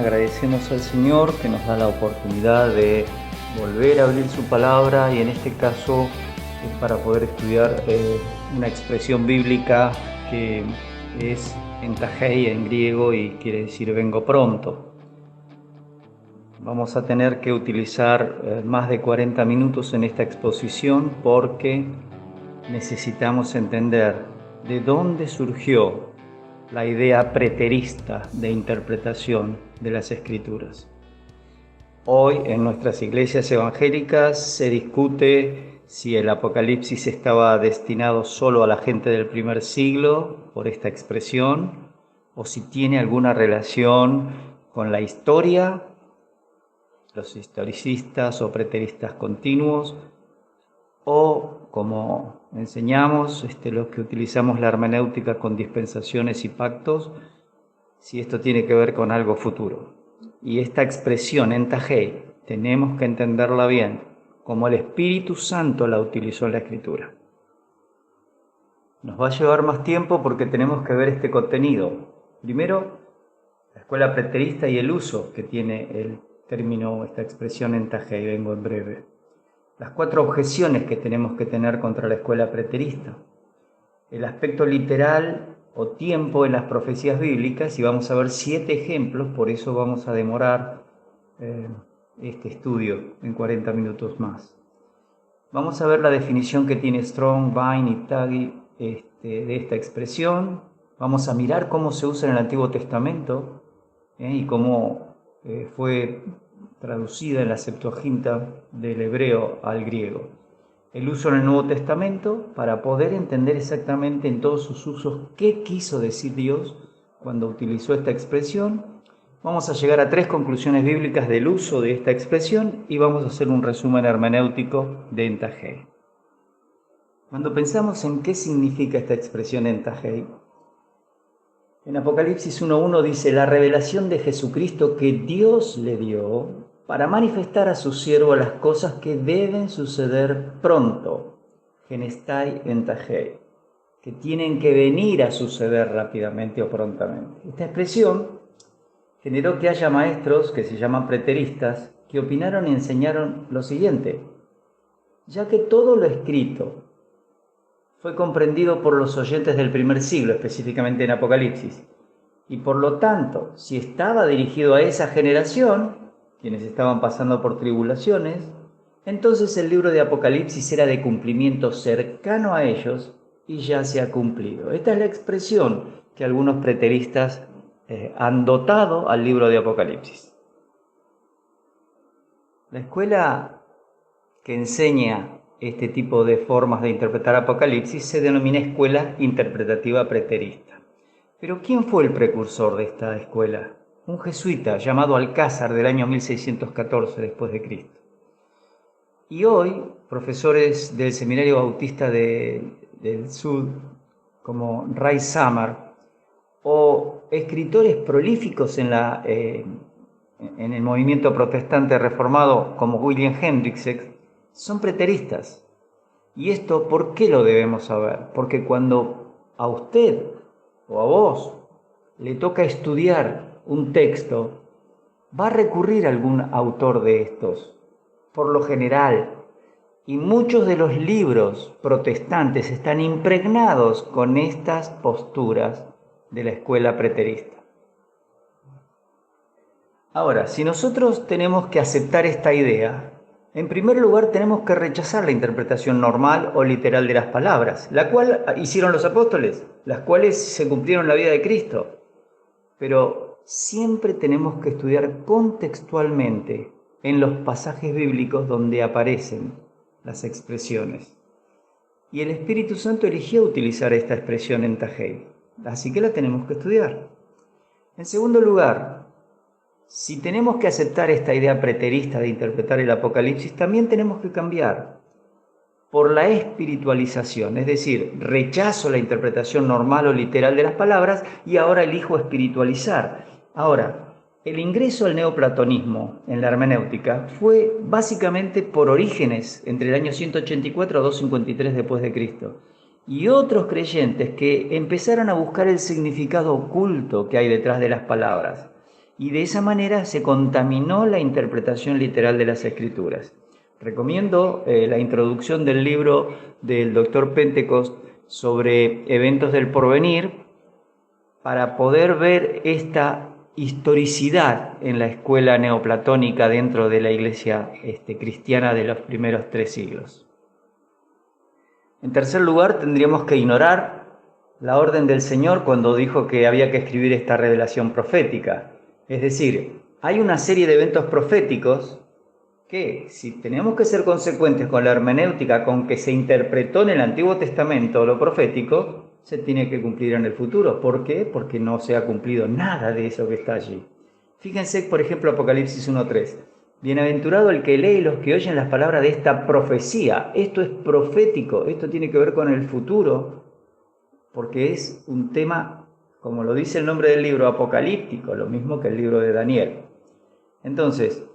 agradecemos al Señor que nos da la oportunidad de volver a abrir su palabra y en este caso es para poder estudiar una expresión bíblica que es entajei en griego y quiere decir vengo pronto. Vamos a tener que utilizar más de 40 minutos en esta exposición porque necesitamos entender de dónde surgió la idea preterista de interpretación de las Escrituras. Hoy en nuestras iglesias evangélicas se discute si el Apocalipsis estaba destinado solo a la gente del primer siglo por esta expresión o si tiene alguna relación con la historia, los historicistas o preteristas continuos, o como enseñamos, los que utilizamos la hermenéutica con dispensaciones y pactos, si esto tiene que ver con algo futuro. Y esta expresión entajei tenemos que entenderla bien, como el Espíritu Santo la utilizó en la Escritura. Nos va a llevar más tiempo porque tenemos que ver este contenido. Primero, la escuela preterista y el uso que tiene el término, esta expresión entajei, vengo en breve. Las 4 objeciones que tenemos que tener contra la escuela preterista. El aspecto literal o tiempo en las profecías bíblicas, y vamos a ver 7 ejemplos, por eso vamos a demorar este estudio en 40 minutos más. Vamos a ver la definición que tiene Strong, Vine y Taggy de esta expresión. Vamos a mirar cómo se usa en el Antiguo Testamento y cómo fue traducida en la Septuaginta del hebreo al griego. El uso en el Nuevo Testamento para poder entender exactamente en todos sus usos qué quiso decir Dios cuando utilizó esta expresión. Vamos a llegar a 3 conclusiones bíblicas del uso de esta expresión y vamos a hacer un resumen hermenéutico de entajei. Cuando pensamos en qué significa esta expresión entajei, en Apocalipsis 1.1 dice la revelación de Jesucristo que Dios le dio para manifestar a su siervo las cosas que deben suceder pronto, genestai entajei, que tienen que venir a suceder rápidamente o prontamente. Esta expresión generó que haya maestros que se llaman preteristas que opinaron y enseñaron lo siguiente: ya que todo lo escrito fue comprendido por los oyentes del primer siglo, específicamente en Apocalipsis, y por lo tanto, si estaba dirigido a esa generación, quienes estaban pasando por tribulaciones, entonces el libro de Apocalipsis era de cumplimiento cercano a ellos y ya se ha cumplido. Esta es la expresión que algunos preteristas han dotado al libro de Apocalipsis. La escuela que enseña este tipo de formas de interpretar Apocalipsis se denomina escuela interpretativa preterista. Pero ¿quién fue el precursor de esta escuela? Un jesuita llamado Alcázar del año 1614 después de Cristo. Y hoy, profesores del Seminario Bautista del Sur, como Ray Samar, o escritores prolíficos en el movimiento protestante reformado como William Hendriksen, son preteristas. ¿Y esto por qué lo debemos saber? Porque cuando a usted o a vos le toca estudiar un texto, va a recurrir a algún autor de estos, por lo general. Y muchos de los libros protestantes están impregnados con estas posturas de la escuela preterista. Ahora, si nosotros tenemos que aceptar esta idea, en primer lugar tenemos que rechazar la interpretación normal o literal de las palabras, la cual hicieron los apóstoles, las cuales se cumplieron en la vida de Cristo. Pero siempre tenemos que estudiar contextualmente en los pasajes bíblicos donde aparecen las expresiones. Y el Espíritu Santo eligió utilizar esta expresión entajei, así que la tenemos que estudiar. En segundo lugar, si tenemos que aceptar esta idea preterista de interpretar el Apocalipsis, también tenemos que cambiar por la espiritualización, es decir, rechazo la interpretación normal o literal de las palabras y ahora elijo espiritualizar. Ahora, el ingreso al neoplatonismo en la hermenéutica fue básicamente por Orígenes entre el año 184 a 253 después de Cristo. Y otros creyentes que empezaron a buscar el significado oculto que hay detrás de las palabras. y de esa manera se contaminó la interpretación literal de las Escrituras. Recomiendo la introducción del libro del Dr. Pentecost sobre eventos del porvenir para poder ver esta historicidad en la escuela neoplatónica dentro de la iglesia cristiana de los primeros 3 siglos. En tercer lugar, tendríamos que ignorar la orden del Señor cuando dijo que había que escribir esta revelación profética. Es decir, hay una serie de eventos proféticos que, si tenemos que ser consecuentes con la hermenéutica con que se interpretó en el Antiguo Testamento lo profético, se tiene que cumplir en el futuro. ¿Por qué? Porque no se ha cumplido nada de eso que está allí. Fíjense, por ejemplo, Apocalipsis 1:3. Bienaventurado el que lee y los que oyen las palabras de esta profecía. Esto es profético, esto tiene que ver con el futuro, porque es un tema, como lo dice el nombre del libro, apocalíptico, lo mismo que el libro de Daniel. Entonces,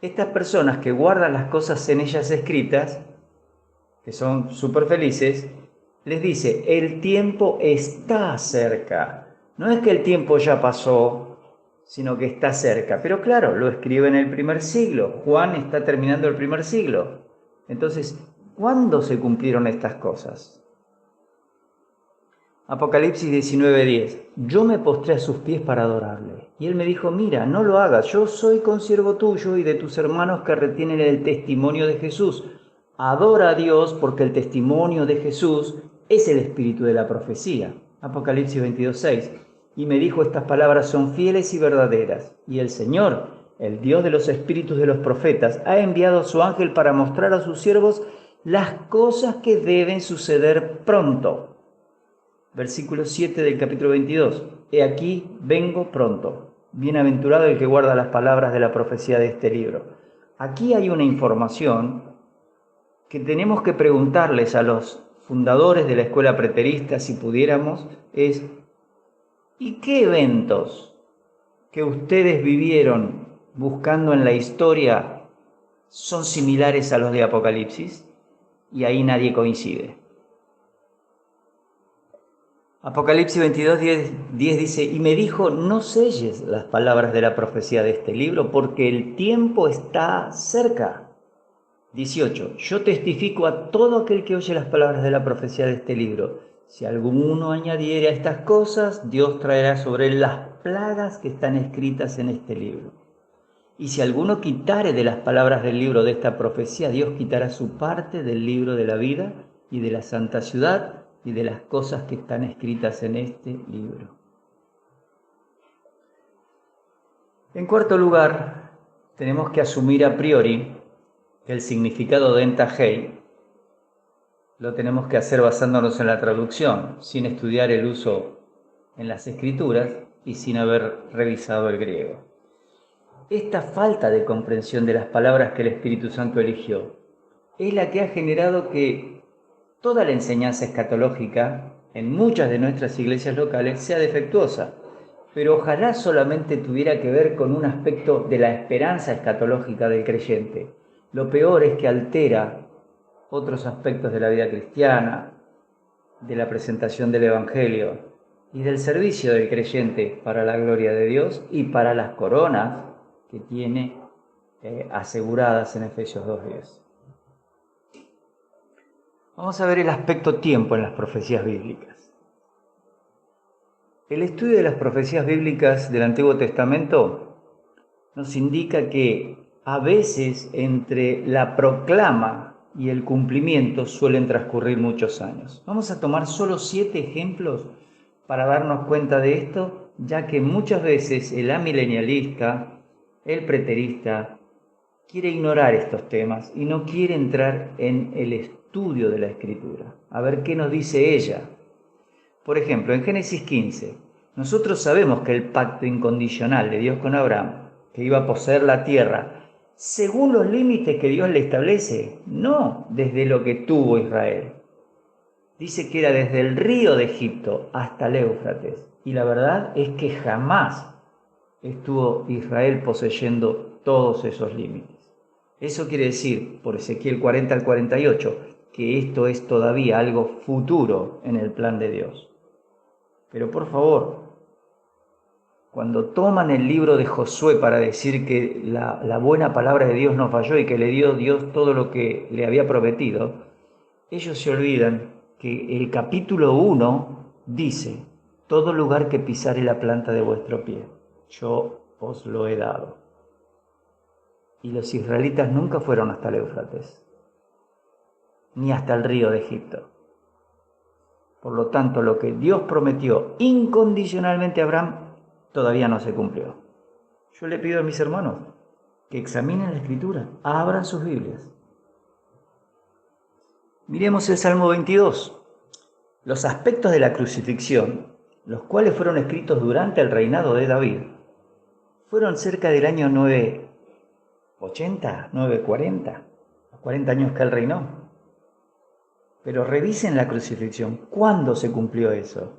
estas personas que guardan las cosas en ellas escritas, que son súper felices, les dice, el tiempo está cerca. No es que el tiempo ya pasó, sino que está cerca. Pero claro, lo escribe en el primer siglo. Juan está terminando el primer siglo. Entonces, ¿cuándo se cumplieron estas cosas? Apocalipsis 19:10. Yo me postré a sus pies para adorarle. Y él me dijo, mira, no lo hagas, yo soy consiervo tuyo y de tus hermanos que retienen el testimonio de Jesús. Adora a Dios porque el testimonio de Jesús es el espíritu de la profecía. Apocalipsis 22:6. Y me dijo, estas palabras son fieles y verdaderas. Y el Señor, el Dios de los espíritus de los profetas, ha enviado a su ángel para mostrar a sus siervos las cosas que deben suceder pronto. Versículo 7 del capítulo 22. He aquí, vengo pronto. Bienaventurado el que guarda las palabras de la profecía de este libro. Aquí hay una información que tenemos que preguntarles a los fundadores de la escuela preterista, si pudiéramos, es ¿y qué eventos que ustedes vivieron buscando en la historia son similares a los de Apocalipsis? Y ahí nadie coincide. Apocalipsis 22:10 dice, y me dijo, no selles las palabras de la profecía de este libro, porque el tiempo está cerca. 18, yo testifico a todo aquel que oye las palabras de la profecía de este libro. Si alguno añadiere a estas cosas, Dios traerá sobre él las plagas que están escritas en este libro. Y si alguno quitare de las palabras del libro de esta profecía, Dios quitará su parte del libro de la vida y de la santa ciudad, y de las cosas que están escritas en este libro. En cuarto lugar, tenemos que asumir a priori que el significado de Entahei lo tenemos que hacer basándonos en la traducción, sin estudiar el uso en las escrituras y sin haber revisado el griego. Esta falta de comprensión de las palabras que el Espíritu Santo eligió es la que ha generado que toda la enseñanza escatológica en muchas de nuestras iglesias locales sea defectuosa, pero ojalá solamente tuviera que ver con un aspecto de la esperanza escatológica del creyente. Lo peor es que altera otros aspectos de la vida cristiana, de la presentación del Evangelio y del servicio del creyente para la gloria de Dios y para las coronas que tiene aseguradas en Efesios 2:10. Vamos a ver el aspecto tiempo en las profecías bíblicas. El estudio de las profecías bíblicas del Antiguo Testamento nos indica que a veces entre la proclama y el cumplimiento suelen transcurrir muchos años. Vamos a tomar solo 7 ejemplos para darnos cuenta de esto, ya que muchas veces el amilenialista, el preterista, quiere ignorar estos temas y no quiere entrar en el estudio de la Escritura. A ver qué nos dice ella. Por ejemplo, en Génesis 15, nosotros sabemos que el pacto incondicional de Dios con Abraham, que iba a poseer la tierra, según los límites que Dios le establece, no desde lo que tuvo Israel. Dice que era desde el río de Egipto hasta el Éufrates. Y la verdad es que jamás estuvo Israel poseyendo todos esos límites. Eso quiere decir, por Ezequiel 40 al 48, que esto es todavía algo futuro en el plan de Dios. Pero por favor, cuando toman el libro de Josué para decir que la buena palabra de Dios no falló y que le dio Dios todo lo que le había prometido, ellos se olvidan que el capítulo 1 dice: todo lugar que pisare la planta de vuestro pie, yo os lo he dado. Y los israelitas nunca fueron hasta el Éufrates, ni hasta el río de Egipto. Por lo tanto, lo que Dios prometió incondicionalmente a Abraham todavía no se cumplió. Yo le pido a mis hermanos que examinen la Escritura, abran sus Biblias. Miremos el Salmo 22. Los aspectos de la crucifixión, los cuales fueron escritos durante el reinado de David, fueron cerca del año 980, 940, los 40 años que él reinó. Pero revisen la crucifixión. ¿Cuándo se cumplió eso?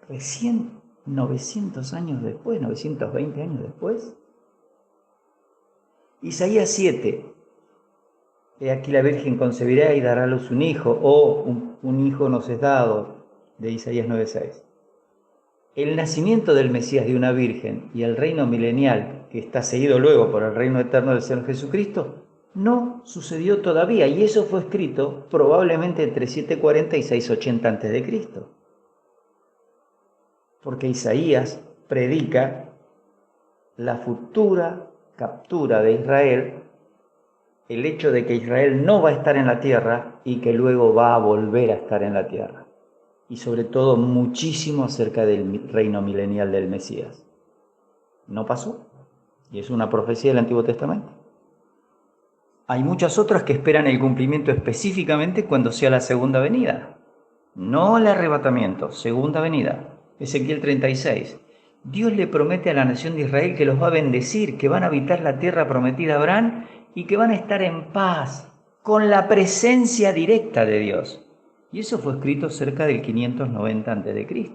Recién 900 años después, 920 años después. Isaías 7. He aquí la Virgen concebirá y dará a luz un hijo, o un hijo nos es dado, de Isaías 9:6. El nacimiento del Mesías de una virgen y el reino milenial, que está seguido luego por el reino eterno del Señor Jesucristo, no sucedió todavía, y eso fue escrito probablemente entre 740 y 680 a.C. Porque Isaías predica la futura captura de Israel, el hecho de que Israel no va a estar en la tierra y que luego va a volver a estar en la tierra. Y sobre todo muchísimo acerca del reino milenial del Mesías. No pasó, y es una profecía del Antiguo Testamento. Hay muchas otras que esperan el cumplimiento específicamente cuando sea la segunda venida. No el arrebatamiento, segunda venida. Ezequiel 36. Dios le promete a la nación de Israel que los va a bendecir, que van a habitar la tierra prometida a Abraham y que van a estar en paz, con la presencia directa de Dios. Y eso fue escrito cerca del 590 a.C.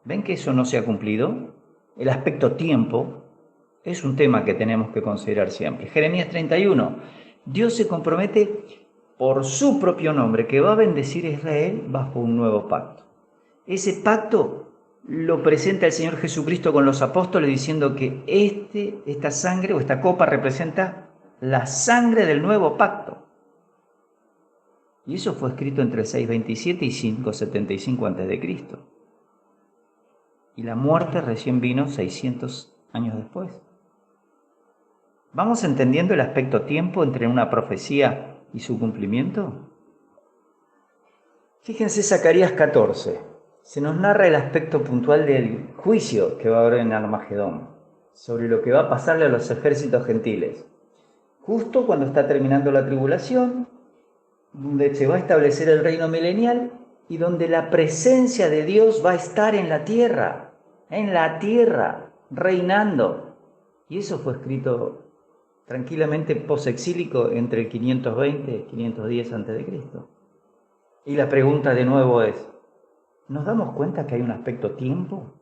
¿Ven que eso no se ha cumplido? El aspecto tiempo es un tema que tenemos que considerar siempre. Jeremías 31. Dios se compromete por su propio nombre que va a bendecir a Israel bajo un nuevo pacto. Ese pacto lo presenta el Señor Jesucristo con los apóstoles diciendo que esta sangre o esta copa representa la sangre del nuevo pacto. Y eso fue escrito entre 627 y 575 a.C. Y la muerte recién vino 600 años después. ¿Vamos entendiendo el aspecto tiempo entre una profecía y su cumplimiento? Fíjense Zacarías 14. Se nos narra el aspecto puntual del juicio que va a haber en Armagedón, sobre lo que va a pasarle a los ejércitos gentiles. Justo cuando está terminando la tribulación, donde se va a establecer el reino milenial y donde la presencia de Dios va a estar en la tierra, reinando. Y eso fue escrito tranquilamente posexílico entre el 520 y 510 a.C. Y la pregunta de nuevo es, ¿nos damos cuenta que hay un aspecto tiempo?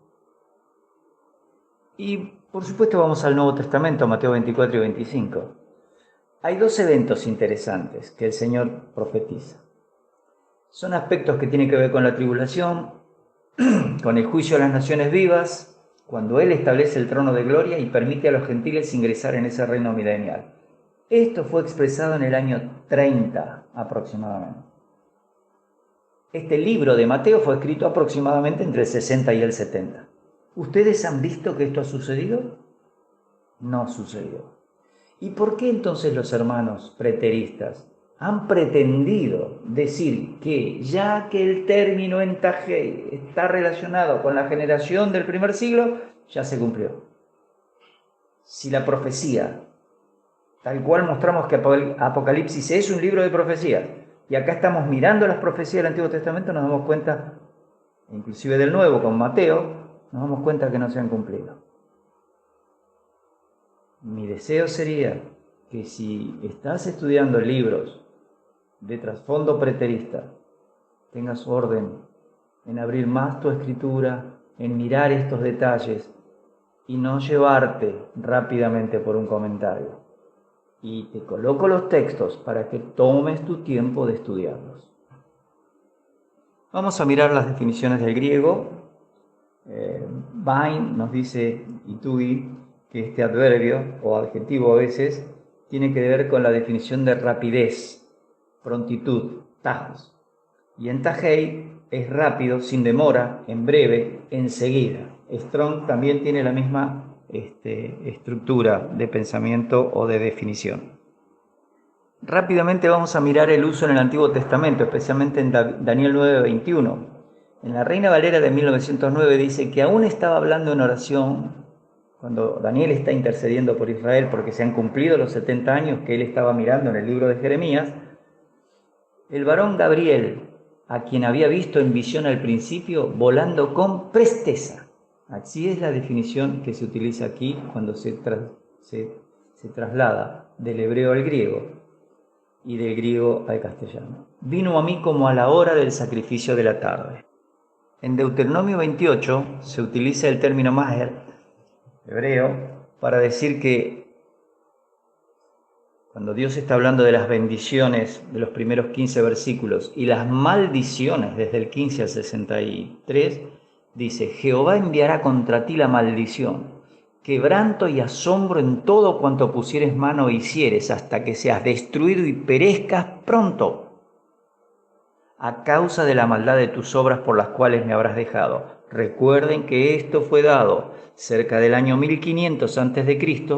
Y por supuesto vamos al Nuevo Testamento, Mateo 24 y 25. Hay dos eventos interesantes que el Señor profetiza. Son aspectos que tienen que ver con la tribulación, con el juicio a las naciones vivas, cuando Él establece el trono de gloria y permite a los gentiles ingresar en ese reino milenial. Esto fue expresado en el año 30 aproximadamente. Este libro de Mateo fue escrito aproximadamente entre el 60 y el 70. ¿Ustedes han visto que esto ha sucedido? No sucedió. ¿Y por qué entonces los hermanos preteristas han pretendido decir que ya que el término entajé está relacionado con la generación del primer siglo, ya se cumplió? Si la profecía, tal cual mostramos que Apocalipsis es un libro de profecías, y acá estamos mirando las profecías del Antiguo Testamento, nos damos cuenta, inclusive del Nuevo con Mateo, nos damos cuenta que no se han cumplido. Mi deseo sería que si estás estudiando libros de trasfondo preterista, tengas orden en abrir más tu escritura, en mirar estos detalles y no llevarte rápidamente por un comentario. Y te coloco los textos para que tomes tu tiempo de estudiarlos. Vamos a mirar las definiciones del griego Bain nos dice, y Tui, que este adverbio o adjetivo a veces tiene que ver con la definición de rapidez, prontitud, tajos. Y en Tajei es rápido, sin demora, en breve, enseguida. Strong también tiene la misma estructura de pensamiento o de definición. Rápidamente vamos a mirar el uso en el Antiguo Testamento, especialmente en Daniel 9:21. En la Reina Valera de 1909 dice que aún estaba hablando en oración cuando Daniel está intercediendo por Israel porque se han cumplido los 70 años que él estaba mirando en el libro de Jeremías. El varón Gabriel, a quien había visto en visión al principio, volando con presteza. Así es la definición que se utiliza aquí cuando se traslada del hebreo al griego y del griego al castellano. Vino a mí como a la hora del sacrificio de la tarde. En Deuteronomio 28 se utiliza el término maher, hebreo, para decir que cuando Dios está hablando de las bendiciones de los primeros 15 versículos y las maldiciones desde el 15 al 63, dice, Jehová enviará contra ti la maldición, quebranto y asombro en todo cuanto pusieres mano e hicieres, hasta que seas destruido y perezcas pronto, a causa de la maldad de tus obras por las cuales me habrás dejado. Recuerden que esto fue dado cerca del año 1500 a.C.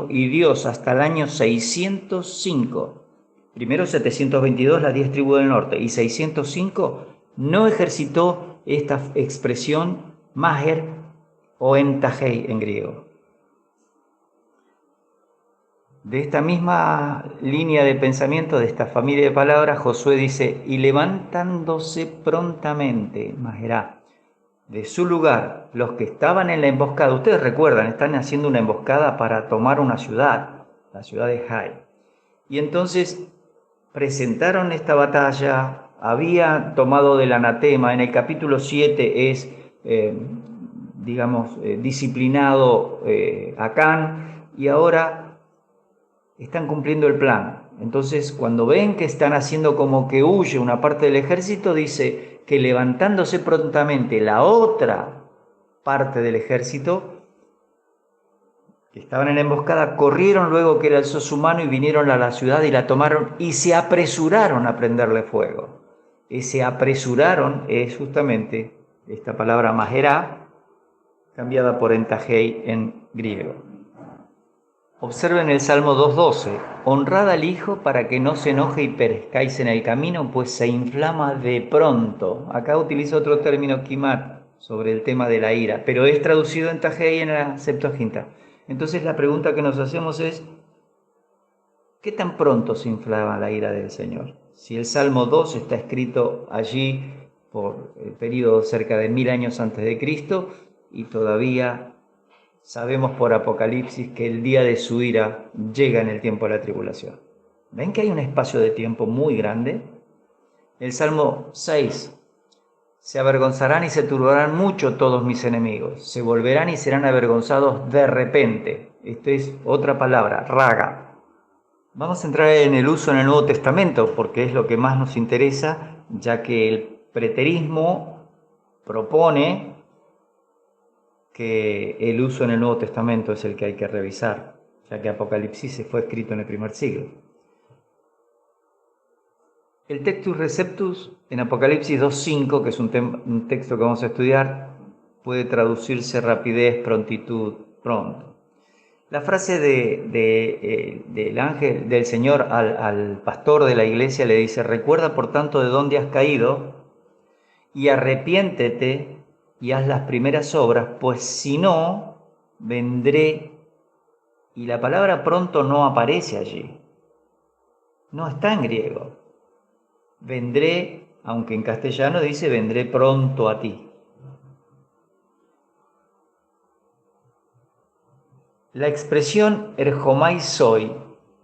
y Dios hasta el año 605. Primero 722 las 10 tribus del norte y 605 no ejercitó esta expresión maher o entajei en griego. De esta misma línea de pensamiento, de esta familia de palabras, Josué dice, y levantándose prontamente, Maherá, de su lugar, los que estaban en la emboscada, ustedes recuerdan, están haciendo una emboscada para tomar una ciudad, la ciudad de Jai. Y entonces presentaron esta batalla, había tomado del anatema, en el capítulo 7 es, disciplinado Acán, y ahora están cumpliendo el plan. Entonces, cuando ven que están haciendo como que huye una parte del ejército, dice que levantándose prontamente la otra parte del ejército, que estaban en la emboscada, corrieron luego que él alzó su mano y vinieron a la ciudad y la tomaron y se apresuraron a prenderle fuego. Ese apresuraron es justamente esta palabra maherá, cambiada por entajei en griego. Observen el Salmo 2:12, honrad al Hijo para que no se enoje y perezcáis en el camino, pues se inflama de pronto. Acá utiliza otro término, kimat, sobre el tema de la ira, pero es traducido en Tajei en la Septuaginta. Entonces la pregunta que nos hacemos es, ¿qué tan pronto se inflama la ira del Señor? Si el Salmo 2 está escrito allí por el periodo cerca de 1000 años antes de Cristo y todavía sabemos por Apocalipsis que el día de su ira llega en el tiempo de la tribulación. ¿Ven que hay un espacio de tiempo muy grande? El Salmo 6. Se avergonzarán y se turbarán mucho todos mis enemigos. Se volverán y serán avergonzados de repente. Esta es otra palabra, raga. Vamos a entrar en el uso en el Nuevo Testamento porque es lo que más nos interesa, ya que el preterismo propone que el uso en el Nuevo Testamento es el que hay que revisar, ya que Apocalipsis fue escrito en el primer siglo. El Textus Receptus en Apocalipsis 2:5, que es un texto que vamos a estudiar, puede traducirse rapidez, prontitud, pronto. La frase del ángel del Señor al pastor de la iglesia le dice, recuerda por tanto de dónde has caído y arrepiéntete y haz las primeras obras, pues si no, vendré. Y la palabra pronto no aparece allí. No está en griego. Vendré, aunque en castellano dice vendré pronto a ti. La expresión erjomai soy,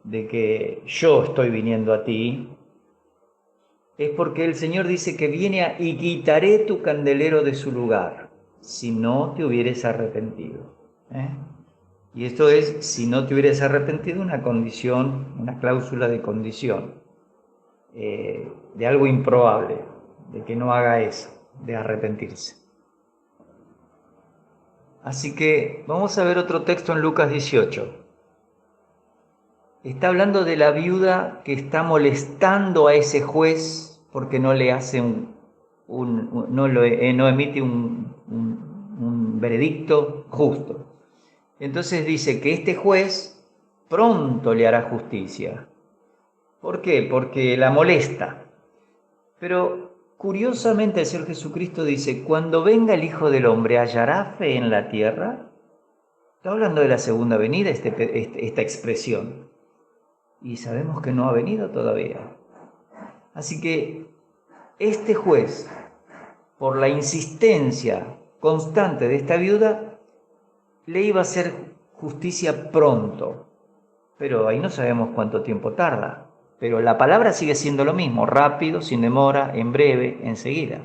de que yo estoy viniendo a ti, es porque el Señor dice que viene y quitaré tu candelero de su lugar, si no te hubieres arrepentido. Y esto es, si no te hubieras arrepentido, una condición, una cláusula de condición, de algo improbable, de que no haga eso, de arrepentirse. Así que vamos a ver otro texto en Lucas 18. Está hablando de la viuda que está molestando a ese juez porque no le hace no emite un veredicto justo. Entonces dice que este juez pronto le hará justicia. ¿Por qué? Porque la molesta. Pero curiosamente el Señor Jesucristo dice, cuando venga el Hijo del Hombre, ¿hallará fe en la tierra? Está hablando de la segunda venida esta expresión. Y sabemos que no ha venido todavía. Así que este juez, por la insistencia constante de esta viuda, le iba a hacer justicia pronto. Pero ahí no sabemos cuánto tiempo tarda. Pero la palabra sigue siendo lo mismo, rápido, sin demora, en breve, enseguida.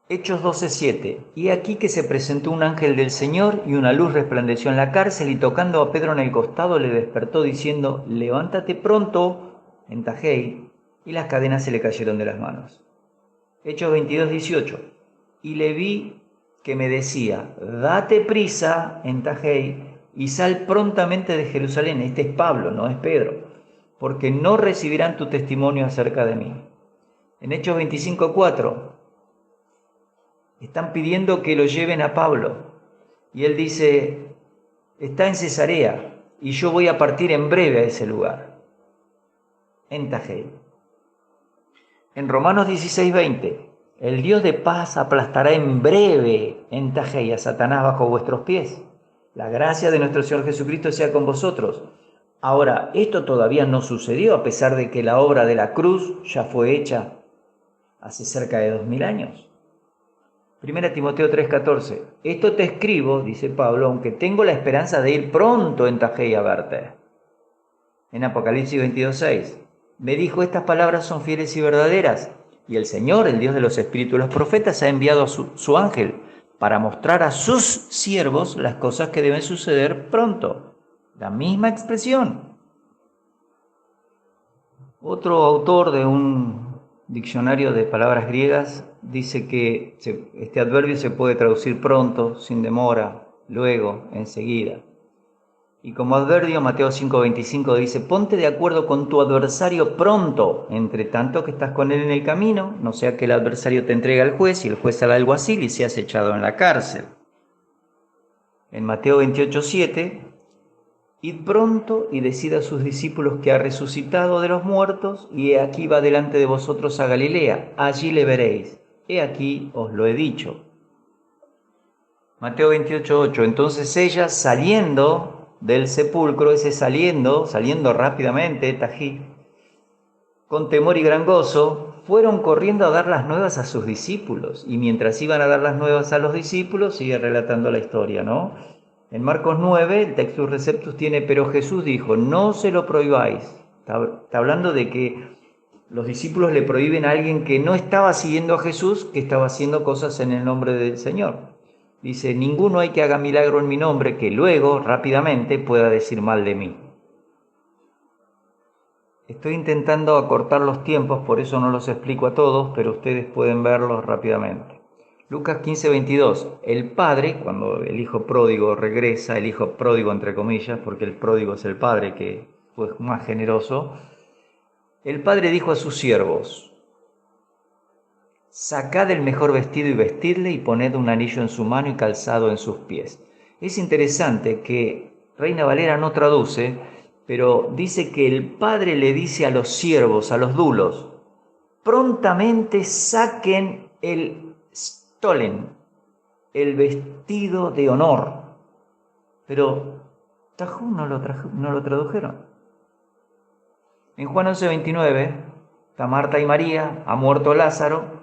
Hechos 12:7. Y aquí que se presentó un ángel del Señor y una luz resplandeció en la cárcel y tocando a Pedro en el costado le despertó diciendo, levántate pronto, en Tajei, y las cadenas se le cayeron de las manos. Hechos 22:18. Y le vi que me decía, date prisa, en Tajei, y sal prontamente de Jerusalén. Este es Pablo, no es Pedro, porque no recibirán tu testimonio acerca de mí. En Hechos 25:4. Están pidiendo que lo lleven a Pablo. Y él dice, está en Cesarea y yo voy a partir en breve a ese lugar. En Tajei. En Romanos 16:20, el Dios de paz aplastará en breve en Tajei a Satanás bajo vuestros pies. La gracia de nuestro Señor Jesucristo sea con vosotros. Ahora, esto todavía no sucedió a pesar de que la obra de la cruz ya fue hecha hace cerca de 2000 años. 1 Timoteo 3:14. Esto te escribo, dice Pablo, aunque tengo la esperanza de ir pronto en Tajei a verte. En Apocalipsis 22:6. Me dijo, estas palabras son fieles y verdaderas, y el Señor, el Dios de los espíritus de los profetas, ha enviado a su ángel para mostrar a sus siervos las cosas que deben suceder pronto. La misma expresión. Otro autor de un diccionario de palabras griegas dice que este adverbio se puede traducir pronto, sin demora, luego, enseguida. Y como adverbio, Mateo 5:25 dice, ponte de acuerdo con tu adversario pronto, entre tanto que estás con él en el camino, no sea que el adversario te entregue al juez y el juez al alguacil y seas echado en la cárcel. En Mateo 28:7, id pronto y decid a sus discípulos que ha resucitado de los muertos, y he aquí va delante de vosotros a Galilea, allí le veréis. He aquí os lo he dicho. Mateo 28:8, entonces ella saliendo del sepulcro, ese saliendo rápidamente, tají, con temor y gran gozo, fueron corriendo a dar las nuevas a sus discípulos, y mientras iban a dar las nuevas a los discípulos, sigue relatando la historia, ¿no? En Marcos 9, el Textus Receptus tiene, pero Jesús dijo, no se lo prohibáis. Está hablando de que los discípulos le prohíben a alguien que no estaba siguiendo a Jesús, que estaba haciendo cosas en el nombre del Señor. Dice, ninguno hay que haga milagro en mi nombre, que luego, rápidamente, pueda decir mal de mí. Estoy intentando acortar los tiempos, por eso no los explico a todos, pero ustedes pueden verlos rápidamente. Lucas 15:22, el padre, cuando el hijo pródigo regresa, el hijo pródigo entre comillas, porque el pródigo es el padre que fue más generoso, el padre dijo a sus siervos, sacad el mejor vestido y vestidle y poned un anillo en su mano y calzado en sus pies. Es interesante que Reina Valera no traduce, pero dice que el padre le dice a los siervos, a los dulos, prontamente saquen el stolen, el vestido de honor. Pero Tajú no lo tradujeron. En Juan 11:29, está Marta y María, ha muerto Lázaro,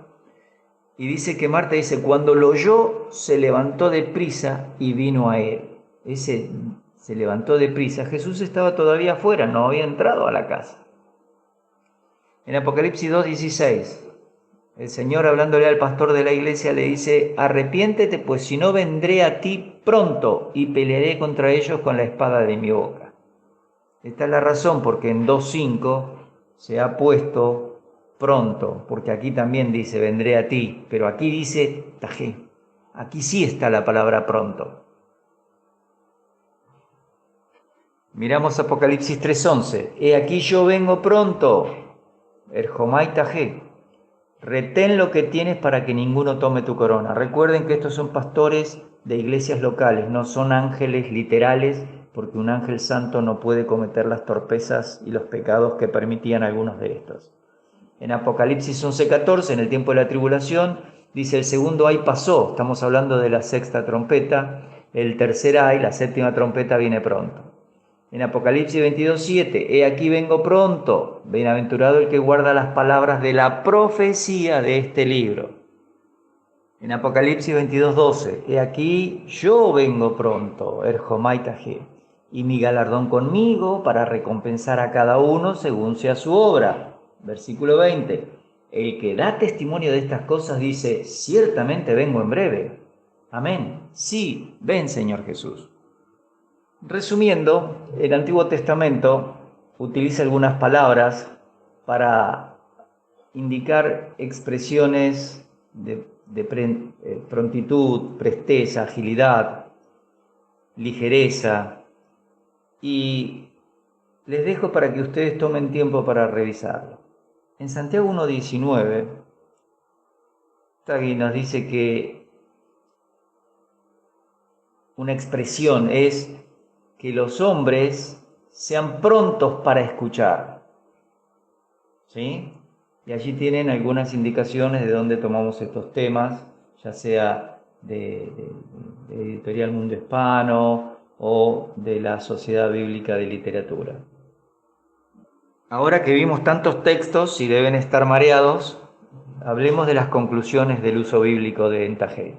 y dice que Marta dice, cuando lo oyó, se levantó de prisa y vino a él. Ese se levantó de prisa. Jesús estaba todavía afuera, no había entrado a la casa. En Apocalipsis 2:16, el Señor hablándole al pastor de la iglesia le dice, arrepiéntete, pues si no vendré a ti pronto y pelearé contra ellos con la espada de mi boca. Esta es la razón porque en 2:5 se ha puesto pronto, porque aquí también dice, vendré a ti, pero aquí dice, tajé. Aquí sí está la palabra pronto. Miramos Apocalipsis 3:11. He aquí yo vengo pronto. Erjomai Tajé. Retén lo que tienes para que ninguno tome tu corona. Recuerden que estos son pastores de iglesias locales, no son ángeles literales, porque un ángel santo no puede cometer las torpezas y los pecados que permitían algunos de estos. En Apocalipsis 11:14, en el tiempo de la tribulación, dice el segundo ay pasó, estamos hablando de la sexta trompeta, el tercer ay, la séptima trompeta viene pronto. En Apocalipsis 22:7, he aquí vengo pronto, bienaventurado el que guarda las palabras de la profecía de este libro. En Apocalipsis 22:12, he aquí yo vengo pronto, Erjomai Tajé, y mi galardón conmigo para recompensar a cada uno según sea su obra. Versículo 20, el que da testimonio de estas cosas dice, ciertamente vengo en breve. Amén. Sí, ven Señor Jesús. Resumiendo, el Antiguo Testamento utiliza algunas palabras para indicar expresiones de prontitud, presteza, agilidad, ligereza, y les dejo para que ustedes tomen tiempo para revisarlo. En Santiago 1:19, Tagui nos dice que una expresión es que los hombres sean prontos para escuchar. ¿Sí? Y allí tienen algunas indicaciones de dónde tomamos estos temas, ya sea de Editorial Mundo Hispano o de la Sociedad Bíblica de Literatura. Ahora que vimos tantos textos y deben estar mareados, hablemos de las conclusiones del uso bíblico de Entajé.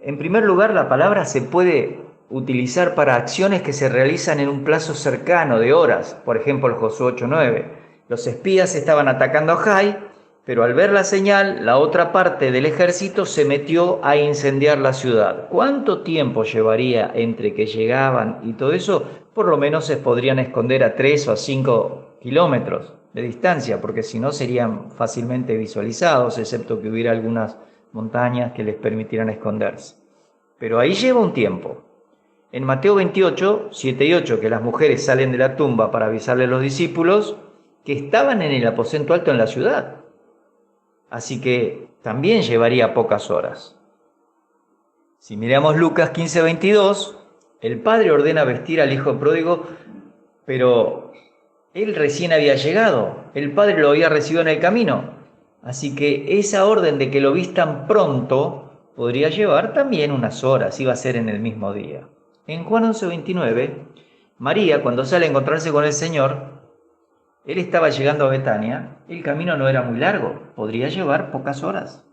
En primer lugar, la palabra se puede utilizar para acciones que se realizan en un plazo cercano de horas. Por ejemplo, el Josué 8:9. Los espías estaban atacando a Jai, pero al ver la señal, la otra parte del ejército se metió a incendiar la ciudad. ¿Cuánto tiempo llevaría entre que llegaban y todo eso? Por lo menos se podrían esconder a 3 o a 5 kilómetros de distancia, porque si no serían fácilmente visualizados, excepto que hubiera algunas montañas que les permitieran esconderse. Pero ahí lleva un tiempo. En Mateo 28, 7 y 8, que las mujeres salen de la tumba para avisarle a los discípulos que estaban en el aposento alto en la ciudad. Así que también llevaría pocas horas. Si miramos Lucas 15:22, el padre ordena vestir al hijo pródigo, pero él recién había llegado, el padre lo había recibido en el camino. Así que esa orden de que lo vistan pronto podría llevar también unas horas, iba a ser en el mismo día. En Juan 11:29, María, cuando sale a encontrarse con el Señor, él estaba llegando a Betania, el camino no era muy largo, podría llevar pocas horas.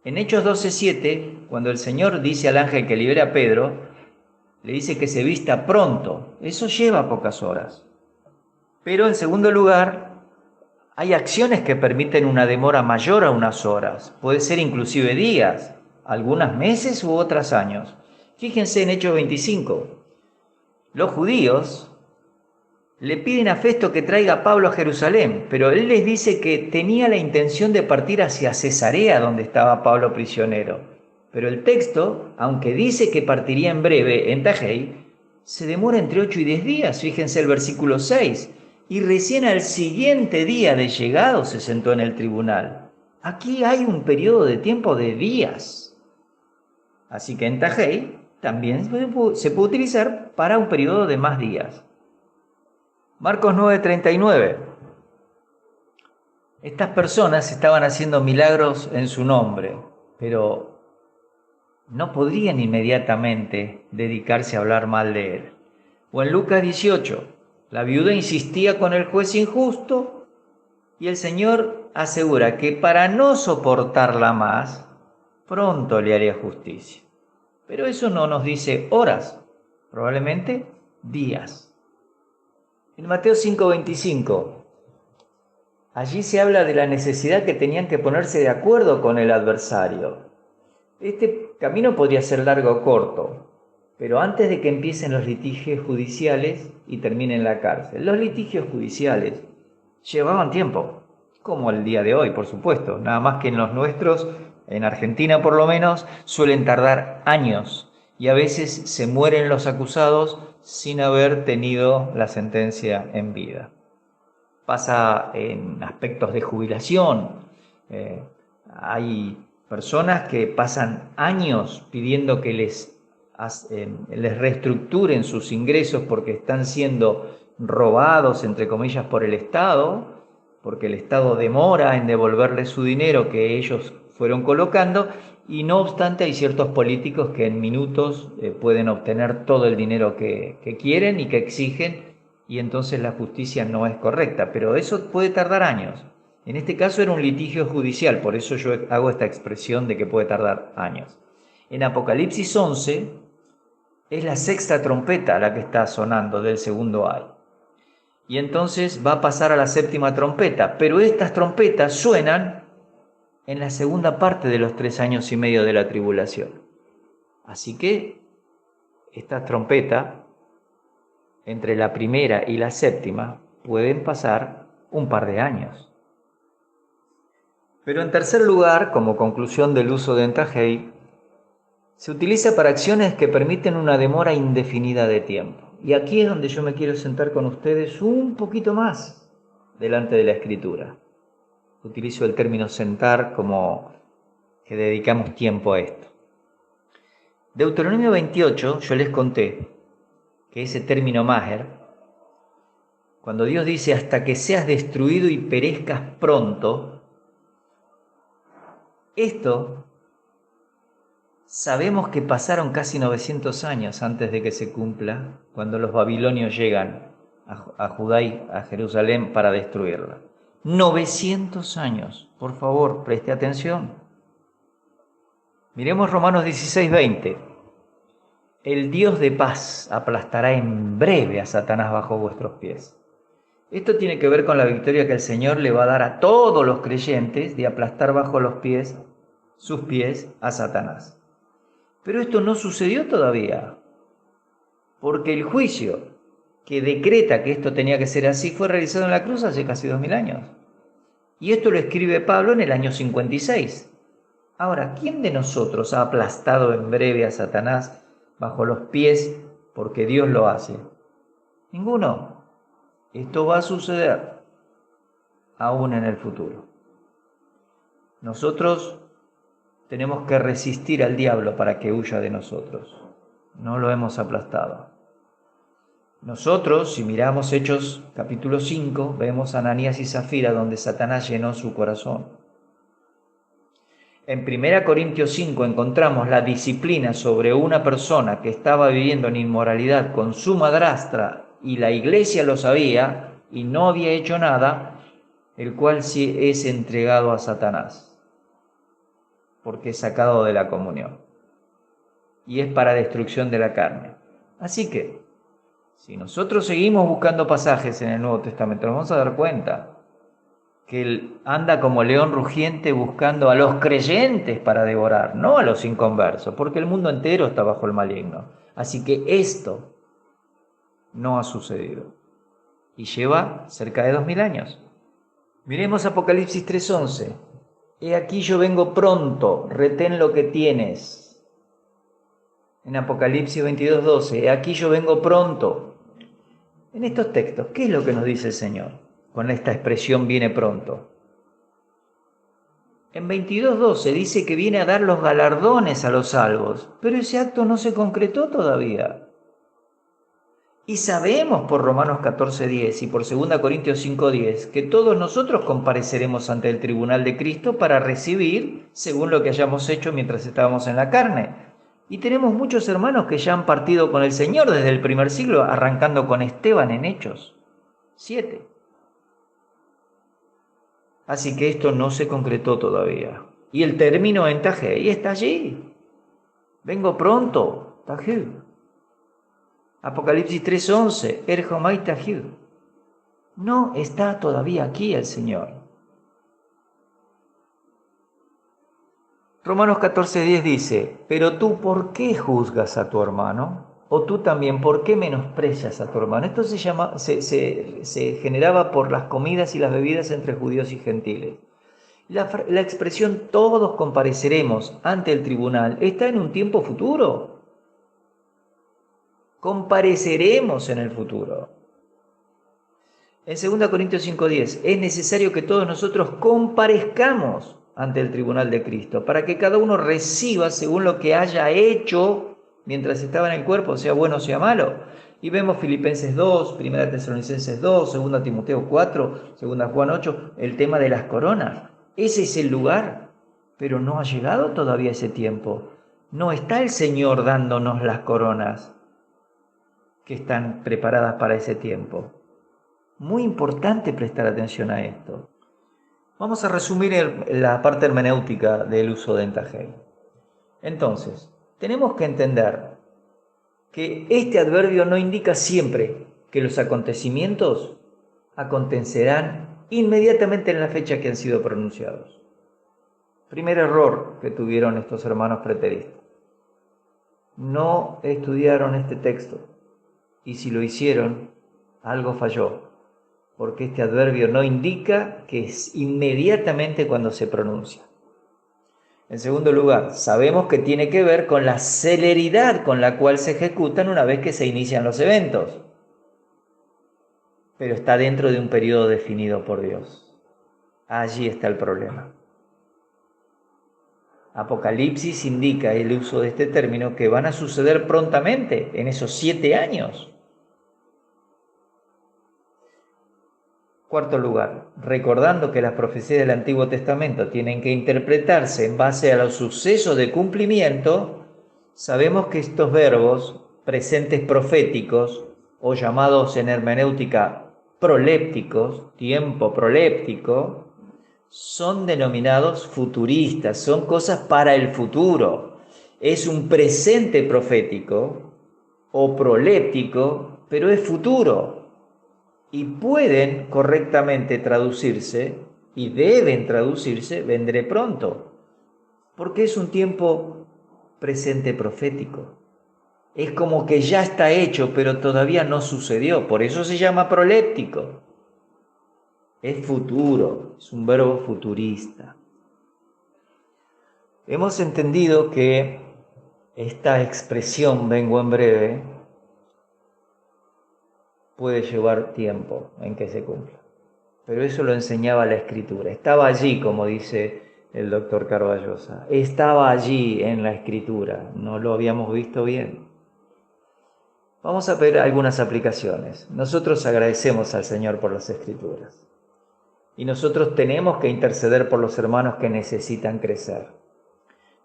En Hechos 12:7, cuando el Señor dice al ángel que libere a Pedro, le dice que se vista pronto, eso lleva pocas horas. Pero en segundo lugar, hay acciones que permiten una demora mayor a unas horas, puede ser inclusive días, algunos meses u otros años. Fíjense en Hechos 25, los judíos le piden a Festo que traiga a Pablo a Jerusalén, pero él les dice que tenía la intención de partir hacia Cesarea, donde estaba Pablo prisionero. Pero el texto, aunque dice que partiría en breve en Tajei, se demora entre 8 y 10 días, fíjense el versículo 6, y recién al siguiente día de llegado se sentó en el tribunal. Aquí hay un periodo de tiempo de días. Así que en Tajei también se puede utilizar para un periodo de más días. Marcos 9:39. Estas personas estaban haciendo milagros en su nombre, pero no podrían inmediatamente dedicarse a hablar mal de él. O en Lucas 18, la viuda insistía con el juez injusto y el Señor asegura que para no soportarla más, pronto le haría justicia. Pero eso no nos dice horas, probablemente días. En Mateo 5:25, allí se habla de la necesidad que tenían que ponerse de acuerdo con el adversario. Este camino podría ser largo o corto, pero antes de que empiecen los litigios judiciales y terminen en la cárcel. Los litigios judiciales llevaban tiempo, como el día de hoy, por supuesto, nada más que en los nuestros en Argentina por lo menos, suelen tardar años y a veces se mueren los acusados sin haber tenido la sentencia en vida. Pasa en aspectos de jubilación. Hay personas que pasan años pidiendo que les reestructuren sus ingresos porque están siendo robados, entre comillas, por el Estado, porque el Estado demora en devolverles su dinero que ellos fueron colocando, y no obstante hay ciertos políticos que en minutos pueden obtener todo el dinero que quieren y que exigen, y entonces la justicia no es correcta, pero eso puede tardar años. En este caso era un litigio judicial, por eso yo hago esta expresión de que puede tardar años. En Apocalipsis 11 es la sexta trompeta la que está sonando del segundo ay. Y entonces va a pasar a la séptima trompeta, pero estas trompetas suenan en la segunda parte de los 3 años y medio de la tribulación. Así que esta trompeta, entre la primera y la séptima, pueden pasar un par de años. Pero en tercer lugar, como conclusión del uso de Entahei, se utiliza para acciones que permiten una demora indefinida de tiempo. Y aquí es donde yo me quiero sentar con ustedes un poquito más delante de la Escritura. Utilizo el término sentar como que dedicamos tiempo a esto. Deuteronomio 28, yo les conté que ese término maher, cuando Dios dice hasta que seas destruido y perezcas pronto, esto sabemos que pasaron casi 900 años antes de que se cumpla, cuando los babilonios llegan a Judá y a Jerusalén para destruirla. 900 años, por favor, preste atención. Miremos Romanos 16:20. El Dios de paz aplastará en breve a Satanás bajo vuestros pies. Esto tiene que ver con la victoria que el Señor le va a dar a todos los creyentes de aplastar bajo los pies, sus pies, a Satanás. Pero esto no sucedió todavía, porque el juicio que decreta que esto tenía que ser así fue realizado en la cruz hace casi 2000 años. Y esto lo escribe Pablo en el año 56. Ahora, ¿quién de nosotros ha aplastado en breve a Satanás bajo los pies porque Dios lo hace? Ninguno. Esto va a suceder aún en el futuro. Nosotros tenemos que resistir al diablo para que huya de nosotros. No lo hemos aplastado. Nosotros, si miramos Hechos capítulo 5, vemos a Ananías y Zafira donde Satanás llenó su corazón. En 1 Corintios 5 encontramos la disciplina sobre una persona que estaba viviendo en inmoralidad con su madrastra y la iglesia lo sabía y no había hecho nada, el cual sí es entregado a Satanás, porque es sacado de la comunión y es para destrucción de la carne. Así que, si nosotros seguimos buscando pasajes en el Nuevo Testamento, nos vamos a dar cuenta que él anda como león rugiente buscando a los creyentes para devorar, no a los inconversos, porque el mundo entero está bajo el maligno. Así que esto no ha sucedido y lleva cerca de 2000 años. Miremos Apocalipsis 3:11. He aquí yo vengo pronto, retén lo que tienes. En Apocalipsis 22:12, he aquí yo vengo pronto. En estos textos, ¿qué es lo que nos dice el Señor con esta expresión viene pronto? En 22:12 dice que viene a dar los galardones a los salvos, pero ese acto no se concretó todavía. Y sabemos por Romanos 14:10 y por 2 Corintios 5:10 que todos nosotros compareceremos ante el tribunal de Cristo para recibir según lo que hayamos hecho mientras estábamos en la carne. Y tenemos muchos hermanos que ya han partido con el Señor desde el primer siglo, arrancando con Esteban en Hechos 7. Así que esto no se concretó todavía. Y el término Entahei está allí. Vengo pronto, Tahir. Apocalipsis 3:11, Erjomai Tahir. No está todavía aquí el Señor. Romanos 14:10 dice, pero tú, ¿por qué juzgas a tu hermano? O tú también, ¿por qué menosprecias a tu hermano? Esto se generaba por las comidas y las bebidas entre judíos y gentiles. La expresión todos compareceremos ante el tribunal está en un tiempo futuro. Compareceremos en el futuro. En 2 Corintios 5:10, es necesario que todos nosotros comparezcamos ante el tribunal de Cristo, para que cada uno reciba según lo que haya hecho mientras estaba en el cuerpo, sea bueno o sea malo. Y vemos Filipenses 2, 1 Tesalonicenses 2, 2 Timoteo 4, 2 Juan 8, el tema de las coronas. Ese es el lugar, pero no ha llegado todavía ese tiempo. No está el Señor dándonos las coronas que están preparadas para ese tiempo. Muy importante prestar atención a esto. Vamos a resumir la parte hermenéutica del uso de entajei. Entonces, tenemos que entender que este adverbio no indica siempre que los acontecimientos acontecerán inmediatamente en la fecha que han sido pronunciados. Primer error que tuvieron estos hermanos preteristas. No estudiaron este texto y si lo hicieron, algo falló, porque este adverbio no indica que es inmediatamente cuando se pronuncia. En segundo lugar, sabemos que tiene que ver con la celeridad con la cual se ejecutan una vez que se inician los eventos, pero está dentro de un periodo definido por Dios. Allí está el problema. Apocalipsis indica el uso de este término que van a suceder prontamente en esos 7 años. Cuarto lugar, recordando que las profecías del Antiguo Testamento tienen que interpretarse en base a los sucesos de cumplimiento, sabemos que estos verbos presentes proféticos o llamados en hermenéutica prolépticos, tiempo proléptico, son denominados futuristas, son cosas para el futuro. Es un presente profético o proléptico, pero es futuro. Y pueden correctamente traducirse, y deben traducirse, vendré pronto, porque es un tiempo presente profético. Es como que ya está hecho, pero todavía no sucedió, por eso se llama proléptico. Es futuro, es un verbo futurista. Hemos entendido que esta expresión, vengo en breve, puede llevar tiempo en que se cumpla. Pero eso lo enseñaba la Escritura. Estaba allí, como dice el doctor Carballosa. Estaba allí en la Escritura. No lo habíamos visto bien. Vamos a ver algunas aplicaciones. Nosotros agradecemos al Señor por las Escrituras. Y nosotros tenemos que interceder por los hermanos que necesitan crecer.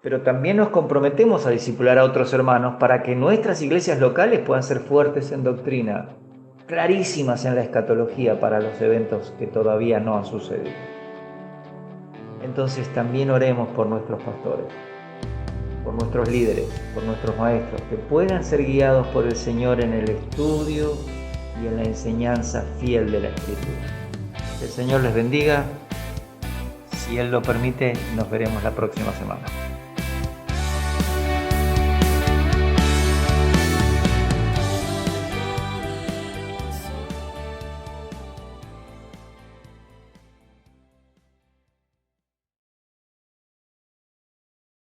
Pero también nos comprometemos a discipular a otros hermanos para que nuestras iglesias locales puedan ser fuertes en doctrina, clarísimas en la escatología para los eventos que todavía no han sucedido. Entonces también oremos por nuestros pastores, por nuestros líderes, por nuestros maestros, que puedan ser guiados por el Señor en el estudio y en la enseñanza fiel de la Escritura. Que el Señor les bendiga. Si Él lo permite, nos veremos la próxima semana.